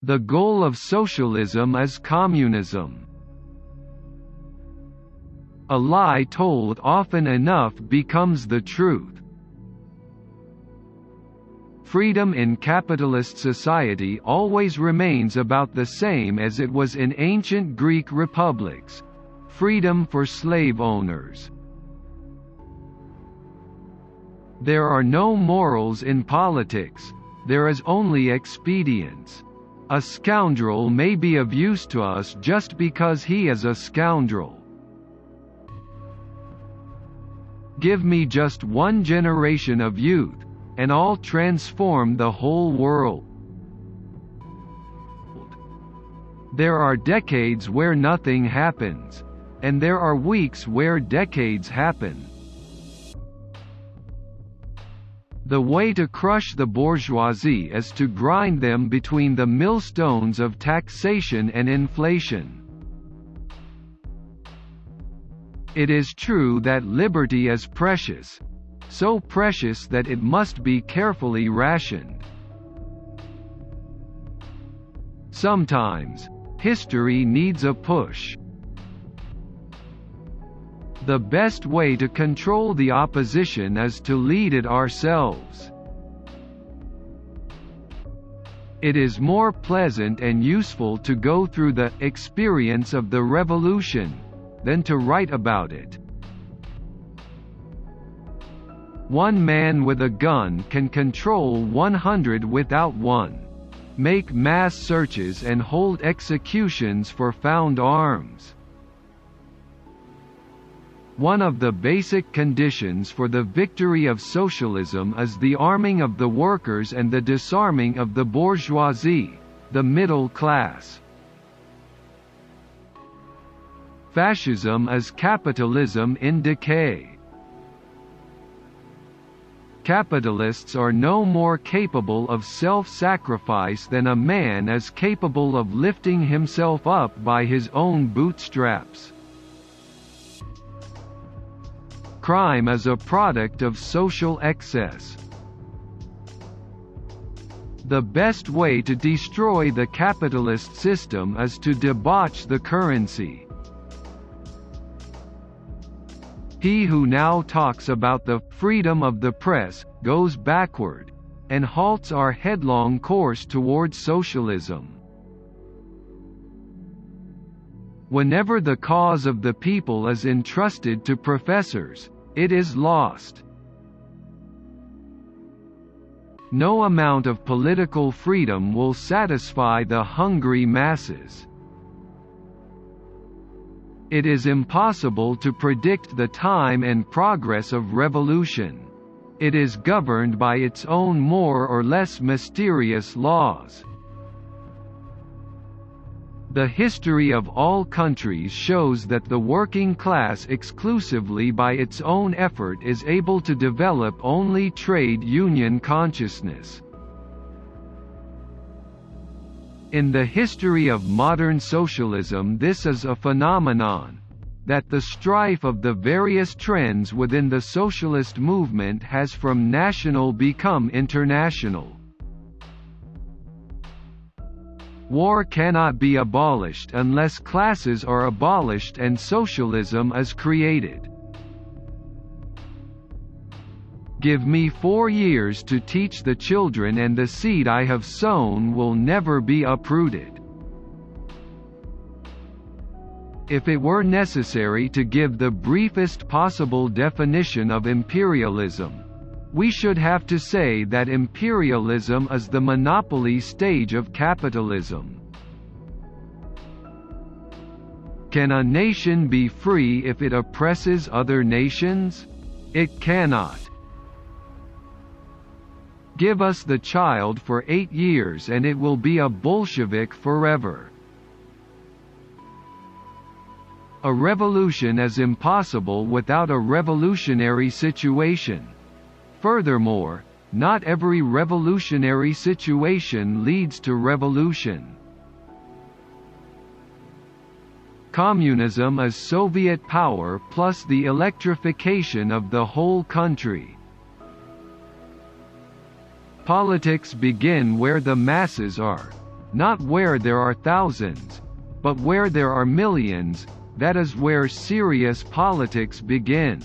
The goal of socialism is communism. A lie told often enough becomes the truth. Freedom in capitalist society always remains about the same as it was in ancient Greek republics: freedom for slave owners. There are no morals in politics, there is only expedience. A scoundrel may be of use to us just because he is a scoundrel. Give me just one generation of youth, and I'll transform the whole world. There are decades where nothing happens, and there are weeks where decades happen. The way to crush the bourgeoisie is to grind them between the millstones of taxation and inflation. It is true that liberty is precious, so precious that it must be carefully rationed. Sometimes, history needs a push. The best way to control the opposition is to lead it ourselves. It is more pleasant and useful to go through the experience of the revolution than to write about it. One man with a gun can control 100 without one, make mass searches and hold executions for found arms. One of the basic conditions for the victory of socialism is the arming of the workers and the disarming of the bourgeoisie, the middle class. Fascism is capitalism in decay. Capitalists are no more capable of self-sacrifice than a man is capable of lifting himself up by his own bootstraps. Crime is a product of social excess. The best way to destroy the capitalist system is to debauch the currency. He who now talks about the freedom of the press goes backward, and halts our headlong course towards socialism. Whenever the cause of the people is entrusted to professors, it is lost. No amount of political freedom will satisfy the hungry masses. It is impossible to predict the time and progress of revolution. It is governed by its own more or less mysterious laws. The history of all countries shows that the working class exclusively by its own effort is able to develop only trade union consciousness. In the history of modern socialism, this is a phenomenon, that the strife of the various trends within the socialist movement has from national become international. War cannot be abolished unless classes are abolished and socialism is created. Give me 4 years to teach the children, and the seed I have sown will never be uprooted. If it were necessary to give the briefest possible definition of imperialism, we should have to say that imperialism is the monopoly stage of capitalism. Can a nation be free if it oppresses other nations? It cannot. Give us the child for 8 years and it will be a Bolshevik forever. A revolution is impossible without a revolutionary situation. Furthermore, not every revolutionary situation leads to revolution. Communism is Soviet power plus the electrification of the whole country. Politics begin where the masses are. not where there are thousands, but where there are millions. That is where serious politics begin.